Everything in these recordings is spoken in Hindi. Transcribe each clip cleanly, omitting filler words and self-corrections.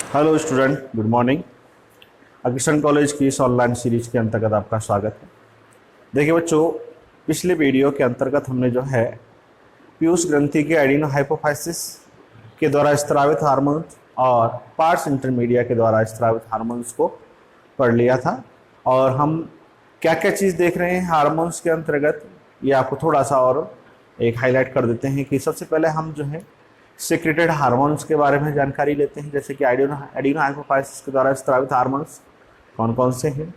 Hello student, good morning. Agrasen college की इस ऑनलाइन सीरीज के अंतर्गत आपका स्वागत है। देखिए बच्चों, पिछले वीडियो के अंतर्गत हमने जो है पीयूष ग्रंथि के एडिनोहाइपोफाइसिस के द्वारा स्रावित हार्मोन्स और पार्स इंटरमीडिया के द्वारा स्रावित हार्मोन्स को पढ़ लिया था। और हम क्या क्या चीज़ देख रहे हैं हार्मोन्स के अंतर्गत, ये आपको थोड़ा सा और एक हाईलाइट कर देते हैं कि सबसे पहले हम जो है सिक्रेटेड हार्मोन्स के बारे में जानकारी लेते हैं, जैसे कि एडिनोहाइपोफाइसिस के द्वारा स्रावित हार्मोन्स कौन कौन से हैं।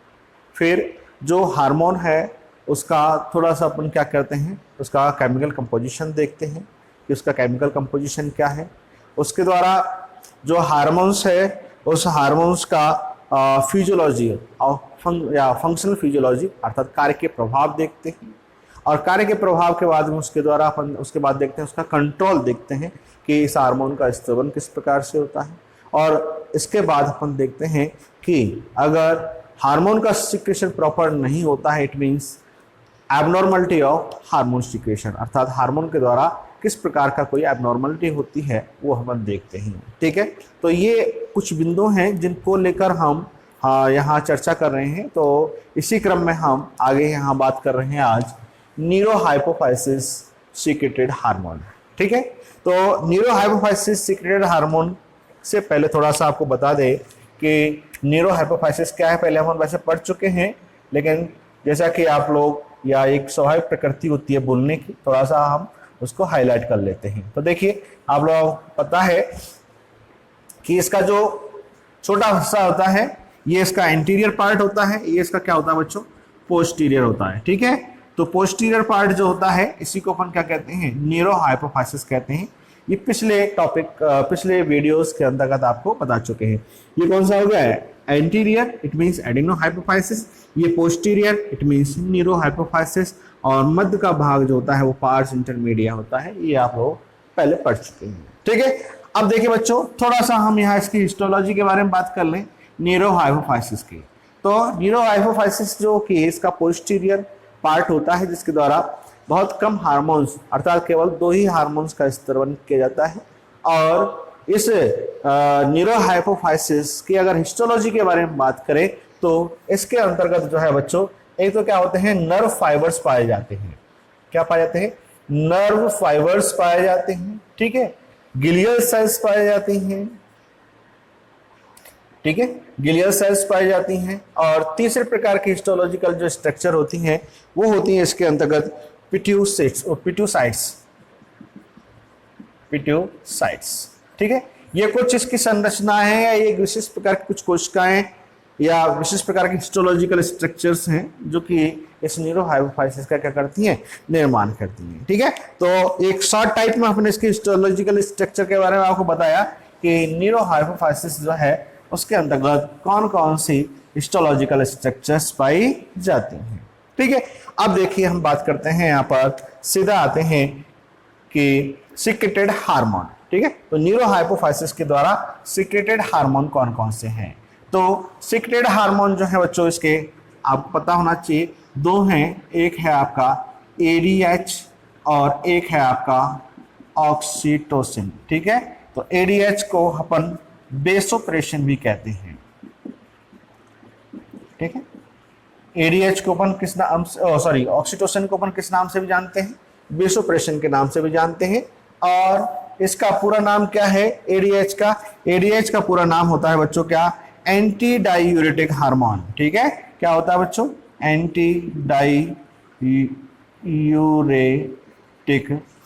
फिर जो हार्मोन है उसका थोड़ा सा अपन क्या करते हैं, उसका केमिकल कंपोजिशन देखते हैं कि उसका केमिकल कंपोजिशन क्या है। उसके द्वारा जो हार्मोन्स है उस हार्मोन्स का फिजियोलॉजी या फंक्शनल फिजियोलॉजी अर्थात कार्य के प्रभाव देखते हैं। और कार्य के प्रभाव के बाद में उसके बाद देखते हैं उसका कंट्रोल देखते हैं कि इस हार्मोन का स्त्रवन किस प्रकार से होता है। और इसके बाद अपन देखते हैं कि अगर हार्मोन का सिक्रेशन प्रॉपर नहीं होता है, it means abnormality of hormone secretion, अर्थात हार्मोन के द्वारा किस प्रकार का कोई एबनॉर्मलिटी होती है वो हम देखते हैं। ठीक है, तो ये कुछ बिंदु हैं जिनको लेकर हम यहाँ चर्चा कर रहे हैं। तो इसी क्रम में हम आगे यहाँ बात कर रहे हैं आज न्यूरोहाइपोफाइसिस सीक्रेटेड हार्मोन। ठीक है, तो न्यूरोहाइपोफाइसिस सीक्रेटेड हार्मोन से पहले थोड़ा सा आपको बता दें कि न्यूरोहाइपोफाइसिस क्या है। पहले हम वैसे पढ़ चुके हैं, लेकिन जैसा कि आप लोग या एक स्वाभाविक प्रकृति होती है बोलने की, थोड़ा सा हम उसको हाईलाइट कर लेते हैं। तो देखिए, आप लोग पता है कि इसका जो छोटा हिस्सा होता है ये इसका एंटीरियर पार्ट होता है, ये इसका क्या होता है बच्चों, पोस्टीरियर होता है। ठीक है, तो पोस्टीरियर पार्ट जो होता है इसी को अपन क्या कहते हैं, न्यूरोहाइपोफाइसिस कहते हैं। ये पिछले वीडियोस के अंतर्गत आपको बता चुके हैं। ये कौन सा हो गया है, एंटीरियर, इट मींस एडिनोहाइपोफाइसिस। ये पोस्टीरियर, इट मींस न्यूरोहाइपोफाइसिस। और मध्य का भाग जो होता है वो पार्स इंटरमीडिया होता है। ये आप लोग पहले पढ़ चुके हैं। ठीक है, अब देखिए बच्चों, थोड़ा सा हम यहाँ इसकी हिस्टोलॉजी के बारे में बात कर लें न्यूरोहाइपोफाइसिस की। तो न्यूरोहाइपोफाइसिस जो कि इसका पोस्टीरियर पार्ट होता है, जिसके द्वारा बहुत कम हार्मोन्स अर्थात केवल 2 ही हार्मोन्स का स्त्रवन किया जाता है। और इस न्यूरोहाइपोफाइसिस की अगर हिस्टोलॉजी के बारे में बात करें तो इसके अंतर्गत जो है बच्चों, एक तो क्या होते हैं, नर्व फाइबर्स पाए जाते हैं। क्या पाए जाते हैं, नर्व फाइबर्स पाए जाते हैं। ठीक है, गिलियल सेल्स पाए जाती हैं। ठीक है, गिलियल सेल्स पाई जाती हैं। और तीसरे प्रकार की हिस्टोलॉजिकल जो स्ट्रक्चर होती हैं वो होती हैं इसके अंतर्गत पिट्यूसाइट्स। ठीक है, ये कुछ इसकी संरचना है या ये विशिष्ट प्रकार की कुछ कोशिकाएं या विशिष्ट प्रकार के हिस्टोलॉजिकल स्ट्रक्चर्स हैं जो कि इस न्यूरोहाइपोफाइसिस का क्या करती हैं, निर्माण करती हैं। ठीक है, तो एक शॉर्ट टाइप में अपने इसके हिस्टोलॉजिकल स्ट्रक्चर के बारे में आपको बताया कि न्यूरोहाइपोफाइसिस जो है उसके अंतर्गत कौन कौन सी हिस्टोलॉजिकल स्ट्रक्चर्स पाई जाती हैं। ठीक है, अब देखिए हम बात करते हैं, यहाँ पर सीधा आते हैं कि सीक्रेटेड हार्मोन। ठीक है, तो न्यूरोहाइपोफाइसिस के द्वारा सीक्रेटेड हार्मोन कौन कौन से हैं। तो सीक्रेटेड हार्मोन जो है बच्चों, इसके आपको पता होना चाहिए, 2 हैं। एक है आपका ADH और एक है आपका ऑक्सीटोसिन। ठीक है, तो ADH को अपन बेसोप्रेशन भी कहते हैं। ठीक है, ADH को अपन किस नाम से, ऑक्सीटोसिन को अपन किस नाम से भी जानते हैं, बेसोप्रेशन के नाम से भी जानते हैं। और इसका पूरा नाम क्या है, ADH का पूरा नाम होता है बच्चों क्या, एंटी डाईयूरेटिक हार्मोन। ठीक है, क्या होता है बच्चों, एंटी डाईयूरेटिक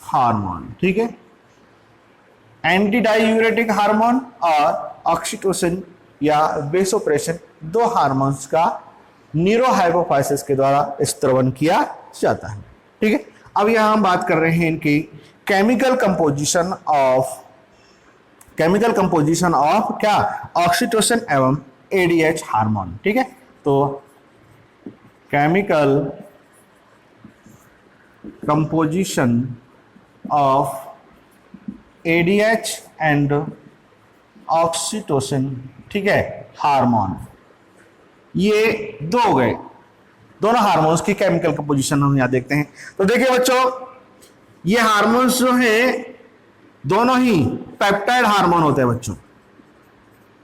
हार्मोन। ठीक है, एंटी डाईयूरेटिक हार्मोन और ऑक्सीटोसिन या बेसोप्रेशन 2 हार्मोन्स का न्यूरोहाइपोफाइसिस के द्वारा स्त्रवन किया जाता है। ठीक है, अब यहां हम बात कर रहे हैं इनकी केमिकल कंपोजिशन ऑफ क्या, ऑक्सीटोसिन एवं ADH हार्मोन। ठीक है, तो chemical composition of ADH and oxytocin, ठीक है, हार्मोन, ये 2 हो गए। दोनों हार्मोन्स की केमिकल कंपोजिशन हम यहां देखते हैं। तो देखिए बच्चों, ये हार्मोन्स जो हैं दोनों ही पेप्टाइड हार्मोन होते हैं बच्चों।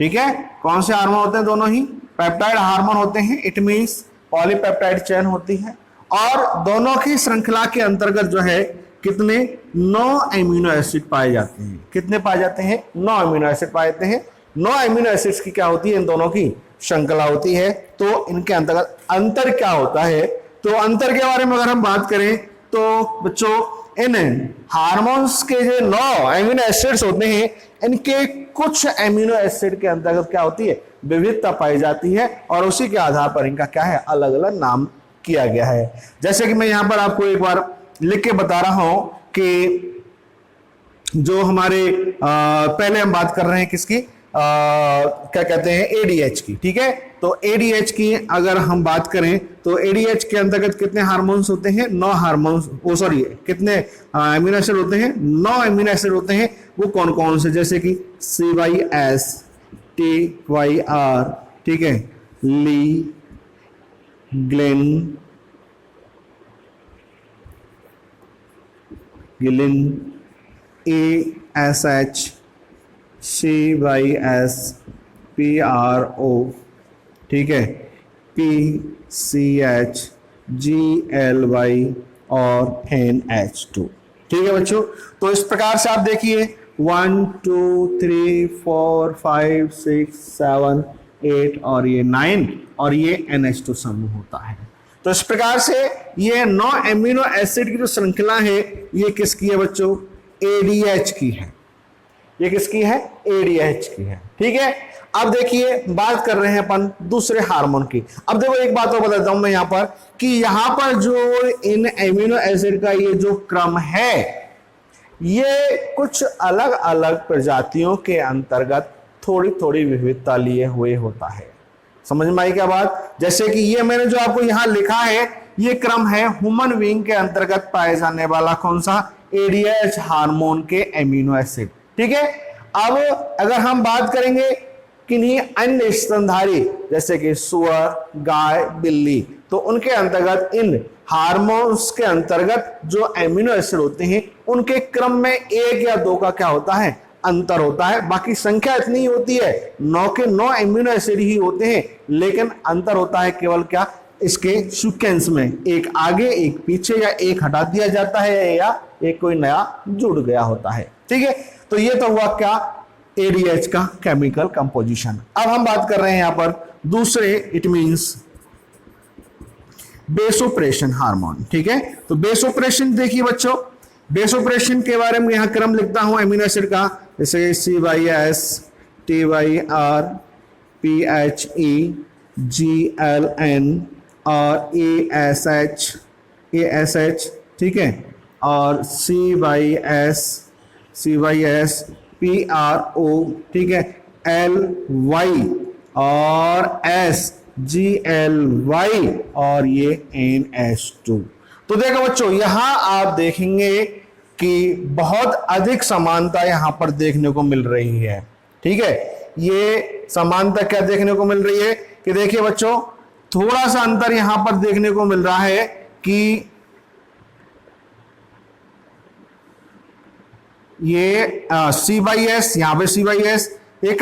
ठीक है, कौन से हार्मोन होते हैं? दोनों ही पेप्टाइड हार्मोन होते हैं। इट मींस पॉलीपेप्टाइड चेन होती है और दोनों की श्रृंखला के अंतर्गत जो है कितने 9 एमिनो एसिड पाए जाते हैं। कितने पाए जाते हैं? 9 एमिनो एसिड पाए जाते हैं। 9 एमिनो एसिड्स की क्या होती है? इन दोनों की श्रृंखला होती है। तो इनके अंतर्गत अंतर क्या होता है? तो अंतर के बारे में अगर हम बात करें तो बच्चों इन हार्मोन्स के जो 9 एमिनो एसिड्स होते हैं, इनके कुछ एमिनो एसिड के अंतर्गत क्या होती है? विविधता पाई जाती है और उसी के आधार पर इनका क्या है? अलग अलग नाम किया गया है। जैसे कि मैं यहां पर आपको एक बार लिख के बता रहा हूं कि जो हमारे पहले हम बात कर रहे हैं किसकी, क्या कहते हैं? एडीएच की। ठीक है, तो एडीएच की अगर हम बात करें तो एडीएच के अंतर्गत कितने हार्मोन्स होते हैं? 9 हार्मोन्स, कितने एमिनो एसिड होते हैं? 9 एमिनो एसिड होते हैं। वो कौन कौन से? जैसे कि CYS, TYR, ठीक है, ली, ग्लेन, गिलिन, ASH, CYS, PRO, ठीक है, PCH, GLY और NH2। ठीक है बच्चों, तो इस प्रकार से आप देखिए 1 2 3 4 5 6 7 8 और ये 9 और ये NH2 समूह होता है। तो इस प्रकार से ये 9 एमिनो एसिड की जो श्रृंखला है ये किसकी है बच्चों? ADH की है। ये किसकी है? ADH की है। ठीक है, अब देखिए बात कर रहे हैं अपन दूसरे हार्मोन की। अब देखो एक बात और बताता हूं मैं यहां पर कि यहां पर जो इन एमिनो एसिड का ये जो क्रम है ये कुछ अलग अलग प्रजातियों के अंतर्गत थोड़ी थोड़ी विविधता लिए हुए होता है। समझ में आई क्या बात? जैसे कि ये मैंने जो आपको यहां लिखा है ये क्रम है ह्यूमन बीइंग के अंतर्गत पाए जाने वाला कौन सा? एडीएच हार्मोन के एमिनो एसिड। ठीक है, अब अगर हम बात करेंगे किन्हीं अन्य स्तनधारी जैसे कि सुअर, गाय, बिल्ली, तो उनके अंतर्गत इन हार्मोन्स के अंतर्गत जो एमिनो एसिड होते हैं उनके क्रम में 1 या 2 का क्या होता है? अंतर होता है। बाकी संख्या इतनी ही होती है, 9 के 9 एमिनो एसिड ही होते हैं, लेकिन अंतर होता है केवल क्या? इसके सीक्वेंस में, एक आगे एक पीछे, या एक हटा दिया जाता है या एक कोई नया जुड़ गया होता है। ठीक है, तो ये तो हुआ क्या? एडीएच का केमिकल कंपोजिशन। अब हम बात कर रहे हैं यहां पर दूसरे, इट मींस बेसोप्रेशन हार्मोन। ठीक है, तो बेसोप्रेशन देखिए बच्चों, बेसोप्रेशन के बारे में यहां क्रम लिखता हूं एमिनो एसिड का, जैसे CYS, TYR, PHE, GLN और ASH, ठीक है, और CYS, PRO, ठीक है, LY और GLY और ये NH2। तो देखो बच्चों यहां आप देखेंगे कि बहुत अधिक समानता यहां पर देखने को मिल रही है। ठीक है, ये समानता क्या देखने को मिल रही है कि देखिए बच्चों थोड़ा सा अंतर यहां पर देखने को मिल रहा है कि ये CYS, यहां पे CYS एक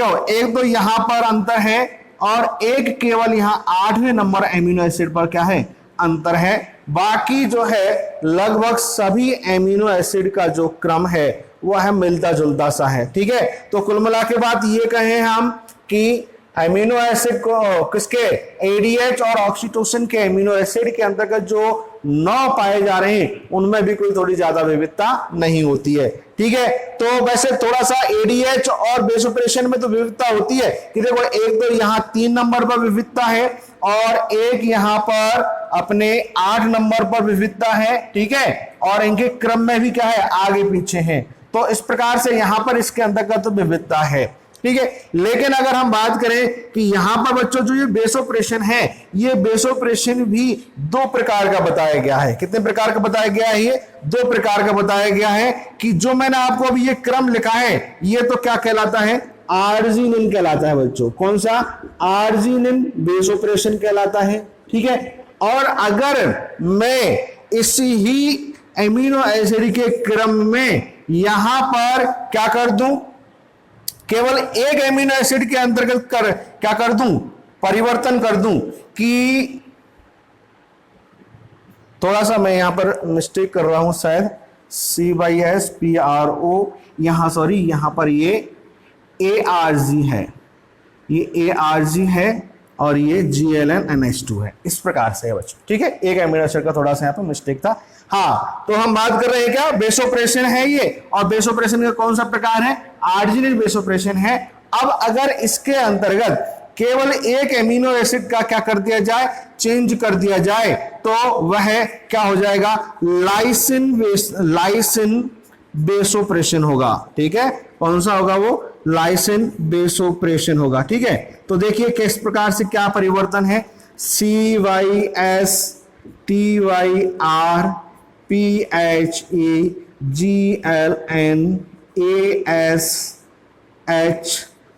तो यहां पर अंतर है और एक केवल यहां 8वें नंबर एमिनो एसिड पर क्या है? अंतर है। बाकी जो है लगभग सभी एमिनो एसिड का जो क्रम है वह है मिलता जुलता सा है। ठीक है, तो कुल मिला के बात ये कहें हम कि एमिनो एसिड को किसके? एडीएच और ऑक्सीटोसिन के एमिनो एसिड के अंतर्गत जो 9 पाए जा रहे हैं उनमें भी कोई थोड़ी ज्यादा विविधता नहीं होती है। ठीक है, तो वैसे थोड़ा सा एडीएच और बेसोप्रेशन में तो विविधता होती है कि देखो एक तो यहाँ 3 नंबर पर विविधता है और एक यहाँ पर अपने 8 नंबर पर विविधता है। ठीक है, और इनके क्रम में भी क्या है? आगे पीछे है। तो इस प्रकार से यहां पर इसके अंतर्गत तो विविधता है। ठीक है, लेकिन अगर हम बात करें कि यहां पर बच्चों जो ये बेसोप्रेशन है, ये बेसोप्रेशन भी 2 प्रकार का बताया गया है। कितने प्रकार का बताया गया है? ये 2 प्रकार का बताया गया है कि जो मैंने आपको अभी ये क्रम लिखा है ये तो क्या कहलाता है? आर्जिनिन कहलाता है बच्चों। कौन सा? आर्जिनिन बेसोप्रेशन कहलाता है। ठीक है, और अगर मैं इसी ही एमिनो एसिड के क्रम में यहां पर क्या कर दूं? केवल एक एमिनो एसिड के अंतर्गत क्या कर दूं, परिवर्तन कर दूं कि थोड़ा सा मैं यहां पर मिस्टेक कर रहा हूं शायद, CYSPRO यहां सॉरी, यहां पर ये ARG है, ये ARG है और ये GLN-NH2 है, इस प्रकार से है बच्चों, ठीक है। एक एमिनो एसिड का थोड़ा सा यहाँ पर मिस्टेक था। हाँ, तो हम बात कर रहे हैं क्या, बेसोप्रेशन है ये, और बेसोप्रेशन का कौन सा प्रकार है, आर्जिनिन बेसोप्रेशन है। अब अगर इसके अंतर्गत केवल एक एमिनो एसिड का क्या कर दिया जाए, चेंज कर दिया जाए, तो वह क्या हो जाएगा, लाइसिन बेसोप्रेशन होगा, ठीक है। कौन सा होगा वो, लाइसिन बेसोप्रेशन होगा, ठीक है। तो देखिए किस प्रकार से क्या परिवर्तन है, CYSTYRPHEGLNASH,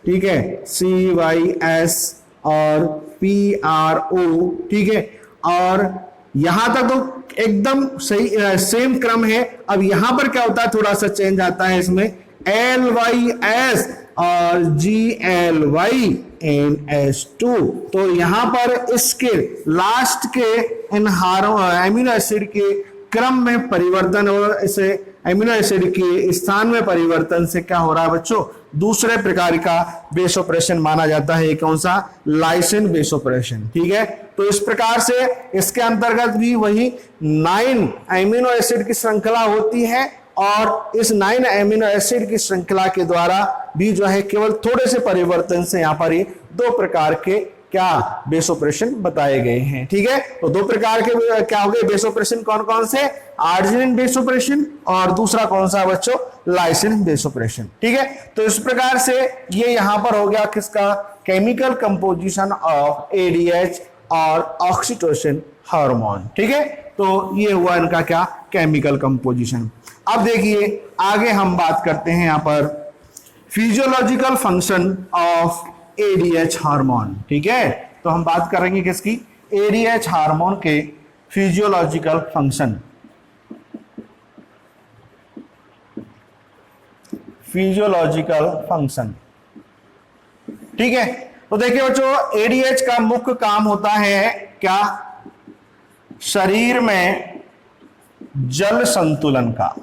ठीक है, CYS और PRO, ठीक है। और यहां तक तो एकदम सही सेम क्रम है। अब यहां पर क्या होता है, थोड़ा सा चेंज आता है इसमें, LYS और GLYNH2। तो यहां पर इसके लास्ट के इन एमिनो एसिड के क्रम में परिवर्तन और इसे एमिनो एसिड के स्थान में परिवर्तन से क्या हो रहा है बच्चों, दूसरे प्रकार का बेसोप्रेशन माना जाता है। कौन सा, लाइसिन बेसोप्रेशन, ठीक है। तो इस प्रकार से इसके अंतर्गत भी वही 9 एमिनो एसिड की श्रृंखला होती है, और इस 9 एमिनो एसिड की श्रृंखला के द्वारा भी जो है केवल थोड़े से परिवर्तन से यहां पर ये 2 प्रकार के क्या बेसोप्रेशन बताए गए हैं, ठीक है। तो 2 प्रकार के क्या हो गए बेसोप्रेशन, कौन कौन से, आर्जिनिन बेसोप्रेशन और दूसरा कौन सा बच्चों, लाइसिन बेसोप्रेशन, ठीक है। तो इस प्रकार से ये यहां पर हो गया किसका, केमिकल कंपोजिशन ऑफ ADH और ऑक्सीटोसिन हार्मोन, ठीक है। तो ये हुआ इनका क्या, केमिकल कंपोजिशन। अब देखिए आगे हम बात करते हैं यहां पर physiological function of ADH hormone, ठीक है। तो हम बात करेंगे किसकी, ADH हार्मोन के फिजियोलॉजिकल फंक्शन, फिजियोलॉजिकल फंक्शन, ठीक है। तो देखिए बच्चों, ADH का मुख्य काम होता है क्या, शरीर में जल संतुलन का।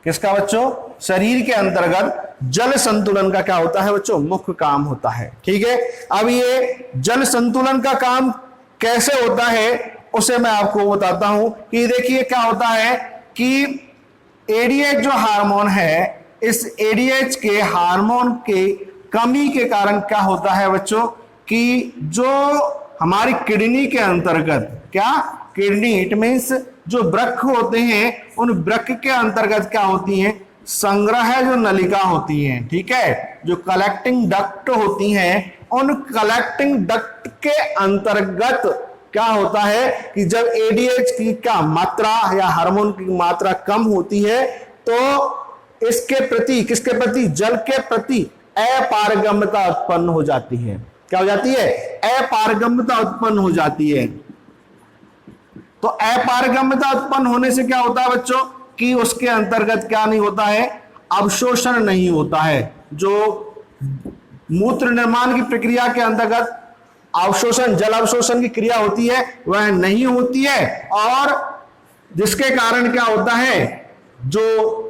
किसका बच्चों, शरीर के अंतर्गत जल संतुलन का क्या होता है बच्चों, मुख्य काम होता है, ठीक है। अब ये जल संतुलन का काम कैसे होता है उसे मैं आपको बताता हूं कि देखिए क्या होता है कि ADH जो हार्मोन है, इस ADH के हार्मोन के कमी के कारण क्या होता है बच्चों, कि जो हमारी किडनी के अंतर्गत क्या, किडनी इट मीन्स जो वृक्क होते हैं, उन वृक्क के अंतर्गत क्या होती हैं, संग्रह जो नलिका होती हैं, ठीक है, जो कलेक्टिंग डक्ट होती हैं, उन कलेक्टिंग डक्ट के अंतर्गत क्या होता है कि जब ADH की क्या मात्रा या हार्मोन की मात्रा कम होती है, तो इसके प्रति, किसके प्रति, जल के प्रति अपारगम्यता उत्पन्न हो जाती है। क्या हो जाती है, अपारगम्यता उत्पन्न हो जाती है। तो अपारगम्यता उत्पन्न होने से क्या होता है बच्चों, कि उसके अंतर्गत क्या नहीं होता है, अवशोषण नहीं होता है। जो मूत्र निर्माण की प्रक्रिया के अंतर्गत अवशोषण, जल अवशोषण की क्रिया होती है, वह नहीं होती है, और जिसके कारण क्या होता है, जो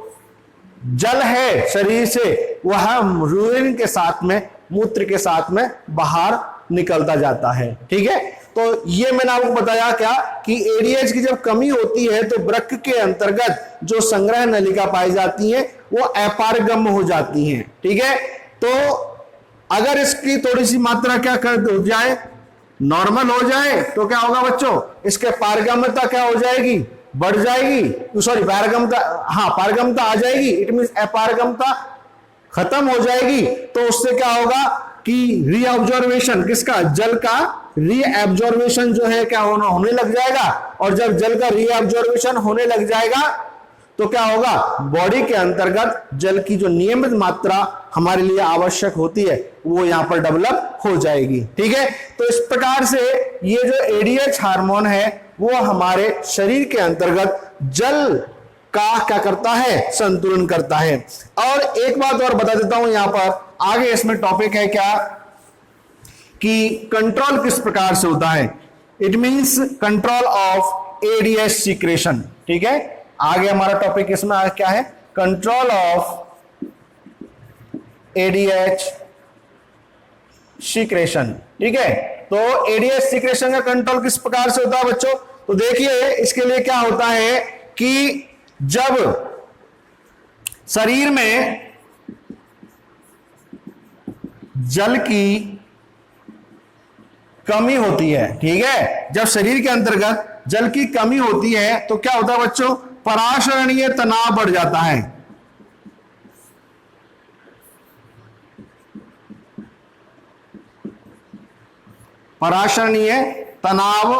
जल है शरीर से वह यूरिन के साथ में, मूत्र के साथ में बाहर निकलता जाता है, ठीक है। तो ये मैंने आपको बताया क्या कि ADH की जब कमी होती है तो वृक्क के अंतर्गत जो संग्रह नलिका पाई जाती है वो अपारगम्य हो जाती हैं, ठीक है। तो अगर इसकी थोड़ी सी मात्रा क्या कर हो जाए, नॉर्मल हो जाए, तो क्या होगा बच्चों, इसके पारगम्यता क्या हो जाएगी, बढ़ जाएगी, सॉरी पारगम्यता, हाँ पारगम्यता आ जाएगी, इट मींस अपारगम्यता खत्म हो जाएगी। तो उससे क्या होगा कि रीअब्जॉर्वेशन किसका, जल का रीअब्जॉर्वेशन जो है क्या होने लग जाएगा, और जब जल का रीअब्जॉर्वेशन होने लग जाएगा तो क्या होगा, बॉडी के अंतर्गत जल की जो नियमित मात्रा हमारे लिए आवश्यक होती है वो यहां पर डेवलप हो जाएगी, ठीक है। तो इस प्रकार से ये जो ADH हार्मोन है वो हमारे शरीर के अंतर्गत जल का क्या करता है, संतुलन करता है। और एक बात और बता देता हूं यहां पर आगे इसमें टॉपिक है क्या कि कंट्रोल किस प्रकार से होता है। It means control of ADH secretion. ठीक है, आगे हमारा टॉपिक इसमें क्या है, कंट्रोल ऑफ एडीएच सीक्रेशन। ठीक है, तो एडीएच सीक्रेशन का कंट्रोल किस प्रकार से होता है बच्चों, तो देखिए इसके लिए क्या होता है कि जब शरीर में जल की कमी होती है, ठीक है, जब शरीर के अंतर्गत जल की कमी होती है तो क्या होता है बच्चों, पराशरणीय तनाव बढ़ जाता है। पराशरणीय तनाव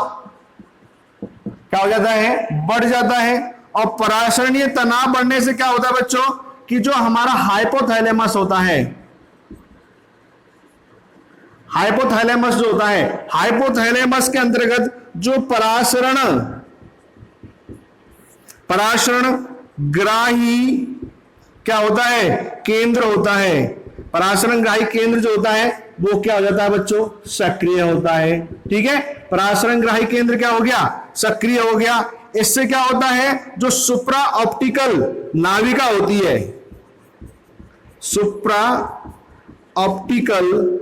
क्या हो जाता है, बढ़ जाता है। और पराशरणीय तनाव बढ़ने से क्या होता है बच्चों कि जो हमारा हाइपोथैलेमस होता है, हाइपोथैलेमस जो होता है, हाइपोथैलेमस के अंतर्गत जो पराशरण ग्राही क्या होता है, केंद्र होता है, पराशरण ग्राही केंद्र जो होता है वो क्या हो जाता है बच्चों, सक्रिय होता है। ठीक है, पराशरण ग्राही केंद्र क्या हो गया, सक्रिय हो गया। इससे क्या होता है, जो सुप्रा ऑप्टिकल नाविका होती है, सुप्रा ऑप्टिकल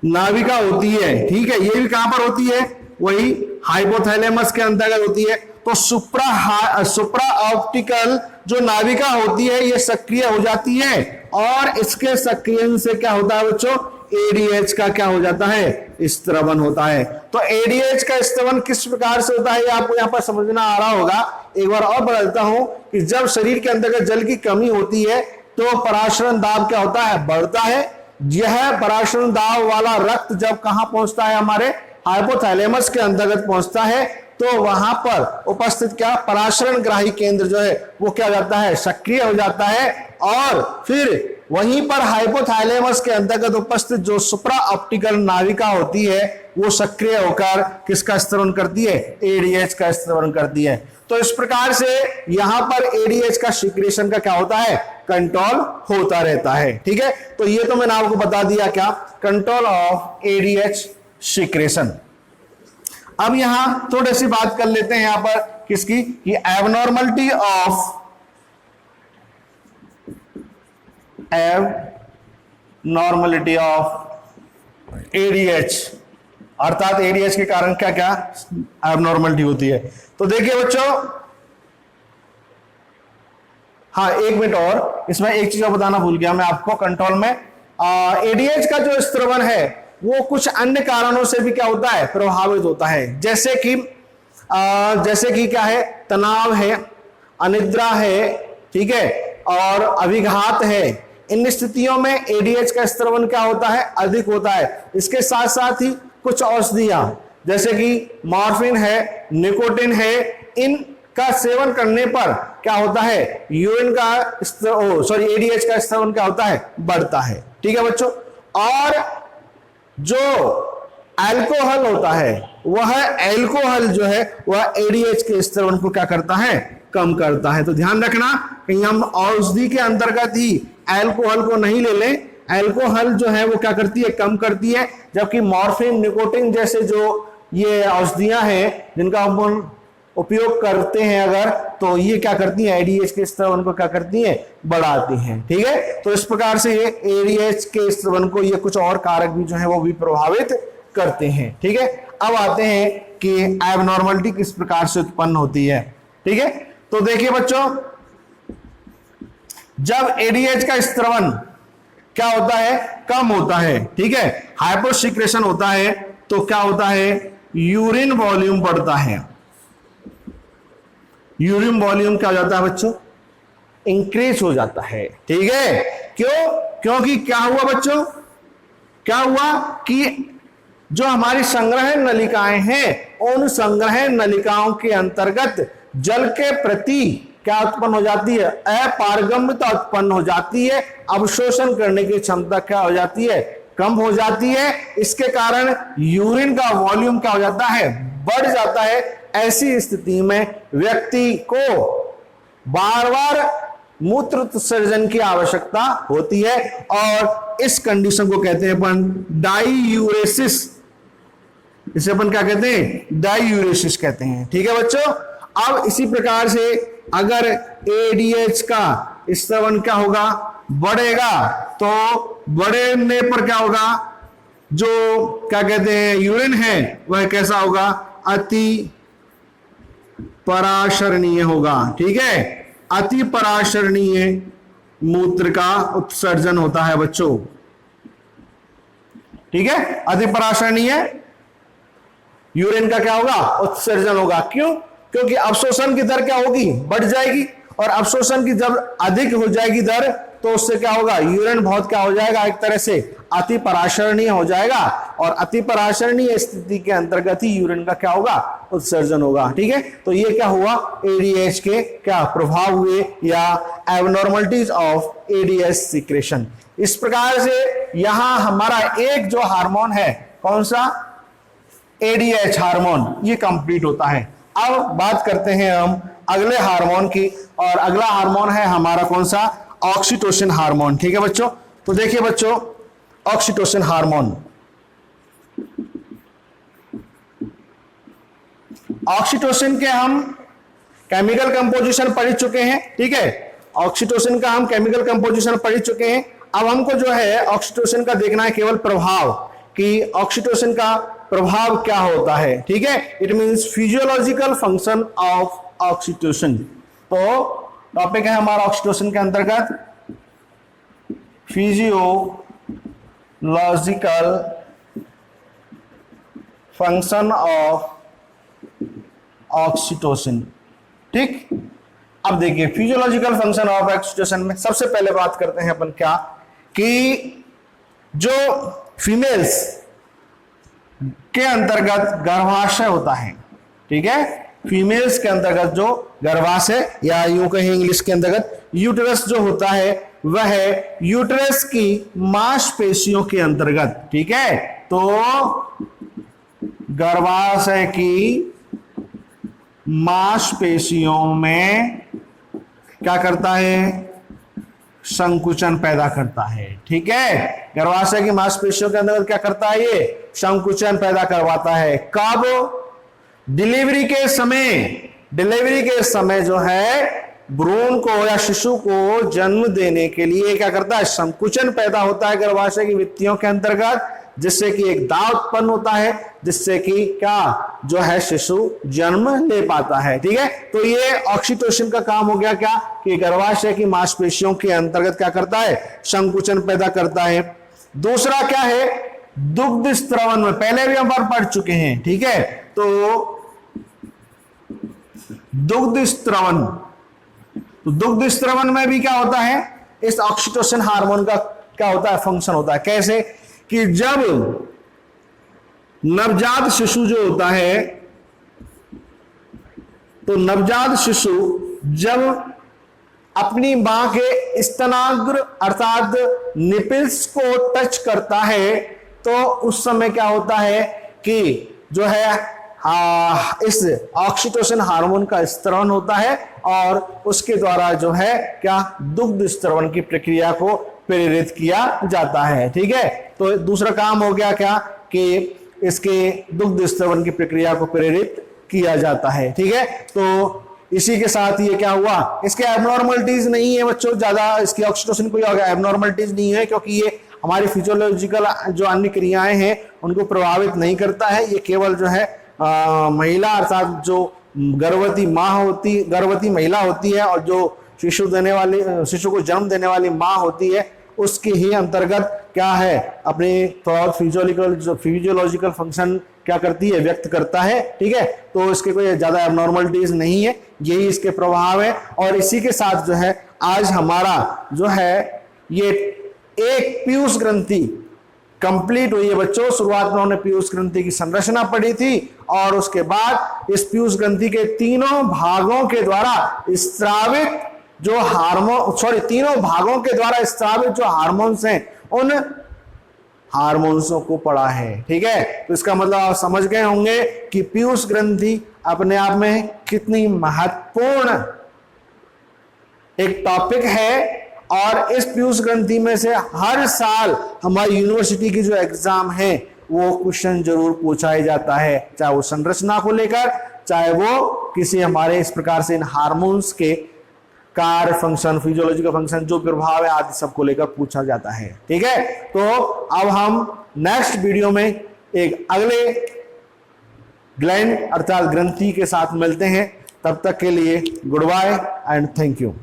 नाविका होती है, ठीक है, ये भी कहां पर होती है, वही हाइपोथैलेमस के अंतर्गत होती है। तो सुप्रा ऑप्टिकल जो नाविका होती है ये सक्रिय हो जाती है और इसके सक्रियण से क्या होता है बच्चों, एडीएच का क्या हो जाता है, स्त्रवन होता है। तो एडीएच का स्त्रवन किस प्रकार से होता है ये आपको यहां पर समझना आ रहा होगा। एक बार और बता देता हूं कि जब शरीर के अंतर्गत जल की कमी होती है तो पराशरण दाब क्या होता है, बढ़ता है। यह पराशरण दाब वाला रक्त जब कहां पहुंचता है, हमारे हाइपोथैलेमस के अंतर्गत पहुंचता है, तो वहां पर उपस्थित क्या पराशरण ग्राही केंद्र जो है वो क्या हो जाता है, सक्रिय हो जाता है। और फिर वहीं पर हाइपोथैलेमस के अंतर्गत उपस्थित जो सुप्रा ऑप्टिकल नाविका होती है वो सक्रिय होकर किसका स्त्रवन करती है, एडीएच का स्त्रवन करती है। तो इस प्रकार से यहां पर एडीएच का सीक्रेशन का क्या होता है, कंट्रोल होता रहता है। ठीक है, तो ये तो मैंने आपको बता दिया क्या, कंट्रोल ऑफ एडीएच सीक्रेशन। अब यहां थोड़ी सी बात कर लेते हैं यहां पर किसकी, कि एबनॉर्मलिटी ऑफ एडीएच, अर्थात एडीएच के कारण क्या क्या एबनॉर्मलिटी होती है। तो देखिए बच्चों, हाँ एक मिनट और, इसमें एक चीज और बताना भूल गया मैं आपको, कंट्रोल में एडीएच का जो स्त्रवन है वो कुछ अन्य कारणों से भी क्या होता है, प्रभावित होता है। जैसे कि क्या है, तनाव है, अनिद्रा है, ठीक है, और अभिघात है। इन स्थितियों में एडीएच का स्त्रवन क्या होता है, अधिक होता है। इसके साथ साथ ही कुछ औषधियां जैसे कि मॉर्फिन है, निकोटिन है, इनका सेवन करने पर क्या होता है, यूरिन का एडीएच का स्त्रवन क्या होता है, बढ़ता है। ठीक है बच्चों, और जो अल्कोहल होता है वह अल्कोहल जो है वह एडीएच के स्त्रवन को क्या करता है, कम करता है। तो ध्यान रखना कहीं हम औषधि के अंतर्गत ही अल्कोहल को नहीं ले लें। अल्कोहल जो है वो क्या करती है, कम करती है, जबकि मॉर्फिन, निकोटिन जैसे जो ये औषधियां हैं जिनका हम उपयोग करते हैं अगर, तो ये क्या करती हैं, एडीएच के स्त्रवन को क्या करती हैं, बढ़ाती हैं। ठीक है, तो इस प्रकार से ये एडीएच के स्त्रवन को ये कुछ और कारक भी जो है वो भी प्रभावित करते हैं। ठीक है, अब आते हैं कि एबनॉर्मलिटी किस प्रकार से उत्पन्न होती है। ठीक है, तो देखिए बच्चों, जब एडीएच का स्त्रवन क्या होता है, कम होता है, ठीक है, हाइपोसीक्रेशन होता है, तो क्या होता है, यूरिन वॉल्यूम बढ़ता है। यूरिन वॉल्यूम क्या हो जाता है बच्चों, इंक्रीज हो जाता है। ठीक है, क्यों, क्योंकि क्या हुआ बच्चों, क्या हुआ कि जो हमारी संग्रह नलिकाएं हैं उन संग्रह नलिकाओं के अंतर्गत जल के प्रति क्या उत्पन्न हो जाती है, अपारगम्यता उत्पन्न हो जाती है। अवशोषण करने की क्षमता क्या हो जाती है, कम हो जाती है। इसके कारण यूरिन का वॉल्यूम क्या हो जाता है, बढ़ जाता है, ऐसी स्थिति में व्यक्ति को बार बार मूत्र उत्सर्जन की आवश्यकता होती है और इस कंडीशन को कहते हैं अपन डाईयूरेसिस। इसे अपन क्या कहते हैं? डाईयूरेसिस कहते हैं। ठीक है बच्चों। अब इसी प्रकार से अगर एडीएच का स्रवण क्या होगा? बढ़ेगा। तो बढ़ने पर क्या होगा? जो क्या कहते हैं यूरिन है वह कैसा होगा? अति पराशरणीय होगा। ठीक है, अति पराशरणीय मूत्र का उत्सर्जन होता है बच्चों। ठीक है, अति पराशरणीय यूरिन का क्या होगा? उत्सर्जन होगा। क्यों? क्योंकि अवशोषण की दर क्या होगी? बढ़ जाएगी, और अवशोषण की जब अधिक हो जाएगी दर तो उससे क्या होगा? यूरिन बहुत क्या हो जाएगा? एक तरह से अति पराशरणीय हो जाएगा, और अति पराशरणीय स्थिति के अंतर्गत ही यूरिन का क्या होगा? उत्सर्जन होगा। ठीक है, तो ये क्या हुआ? एडीएच के क्या प्रभाव हुए या एबनॉर्मलिटीज ऑफ एडीएच सीक्रेशन। इस प्रकार से यहां हमारा एक जो हार्मोन है, कौन सा? एडीएच हार्मोन, ये कंप्लीट होता है। अब बात करते हैं हम अगले हार्मोन की, और अगला हार्मोन है हमारा कौन सा? Oxytocin hormone. ठीक है बच्चों, तो देखिए बच्चों, ऑक्सीटोसिन हार्मोन, ऑक्सीटोसिन के हम केमिकल कंपोजिशन पढ़ चुके हैं। ठीक है, ऑक्सीटोसिन का हम केमिकल कंपोजिशन पढ़ चुके हैं। अब हमको जो है ऑक्सीटोसिन का देखना है केवल प्रभाव, कि ऑक्सीटोसिन का प्रभाव क्या होता है। ठीक है, it means physiological function of oxytocin. तो टॉपिक है हमारा ऑक्सीटोसिन के अंतर्गत फिजियोलॉजिकल फंक्शन ऑफ ऑक्सीटोसिन। ठीक, अब देखिए फिजियोलॉजिकल फंक्शन ऑफ ऑक्सीटोसिन में सबसे पहले बात करते हैं अपन क्या, कि जो फीमेल्स के अंतर्गत गर्भाशय होता है। ठीक है, फीमेल्स के अंतर्गत जो गर्भाशय, या यूं कहें इंग्लिश के अंतर्गत यूटेरस जो होता है, वह यूटेरस की मांसपेशियों के अंतर्गत। ठीक है, तो गर्भाशय की मांसपेशियों में क्या करता है? संकुचन पैदा करता है। ठीक है, गर्भाशय की मांसपेशियों के अंदर क्या करता है? ये संकुचन पैदा करवाता है। कब? डिलीवरी के समय। डिलीवरी के समय जो है भ्रूण को या शिशु को जन्म देने के लिए क्या करता है? संकुचन पैदा होता है गर्भाशय की भित्तियों के अंतर्गत, जिससे कि एक दाब उत्पन्न होता है, जिससे कि क्या जो है शिशु जन्म ले पाता है। ठीक है, तो ये ऑक्सीटोसिन का काम हो गया क्या, कि गर्भाशय की मांसपेशियों के अंतर्गत क्या करता है? संकुचन पैदा करता है। दूसरा क्या है? दुग्ध स्त्रवण में पहले भी हम पढ़ चुके हैं। ठीक है, तो दुग्ध स्त्रवण, तो दुग्ध स्त्रवण में भी क्या होता है? इस ऑक्सीटोसिन हार्मोन का क्या होता है? फंक्शन होता है। कैसे? कि जब नवजात शिशु जो होता है, तो नवजात शिशु जब अपनी मां के स्तनाग्र अर्थात निपिल्स को टच करता है, तो उस समय क्या होता है कि जो है इस ऑक्सीटोसिन हार्मोन का स्त्रवण होता है, और उसके द्वारा जो है क्या दुग्ध स्त्रवण की प्रक्रिया को प्रेरित किया जाता है। ठीक है, तो दूसरा काम हो गया क्या, कि इसके दुग्ध स्त्रवण की प्रक्रिया को प्रेरित किया जाता है। ठीक है, तो इसी के साथ ये क्या हुआ, इसके एबनॉर्मलिटीज नहीं है बच्चों, ज्यादा इसकी ऑक्सीटोसिन कोई एबनॉर्मलिटीज नहीं है, क्योंकि ये हमारी फिजियोलॉजिकल जो अन्य क्रियाएं हैं उनको प्रभावित नहीं करता है। ये केवल जो है महिला अर्थात जो गर्भवती महिला होती है, और जो शिशु को जन्म देने वाली माँ होती है, उसके ही अंतर्गत क्या है, अपने थोड़ा फिजियोलॉजिकल फंक्शन क्या करती है, व्यक्त करता है। ठीक है, तो इसके कोई ज्यादा एबनॉर्मलिटीज नहीं है, यही इसके प्रभाव है। और इसी के साथ जो है आज हमारा जो है ये एक पीयूष ग्रंथि कंप्लीट हुई है बच्चों। शुरुआत में हमने पीयूष ग्रंथि की संरचना पढ़ी थी, और उसके बाद इस पीयूष ग्रंथि के तीनों भागों के द्वारा स्रावित तीनों भागों के द्वारा स्रावित जो हार्मोन्स हैं, उन हार्मोन्सों को पढ़ा है। ठीक है, तो इसका मतलब आप समझ गए होंगे कि पीयूष ग्रंथि अपने आप में कितनी महत्वपूर्ण एक टॉपिक है। और इस पीयूष ग्रंथि में से हर साल हमारी यूनिवर्सिटी की जो एग्जाम है वो क्वेश्चन जरूर पूछा ही जाता है, चाहे वो संरचना को लेकर, चाहे वो किसी हमारे इस प्रकार से इन हार्मोन्स के कार्य, फंक्शन, फिजियोलॉजी का फंक्शन, जो प्रभाव है आदि सबको लेकर पूछा जाता है। ठीक है, तो अब हम नेक्स्ट वीडियो में एक अगले ग्लैंड अर्थात ग्रंथि के साथ मिलते हैं। तब तक के लिए goodbye and thank you.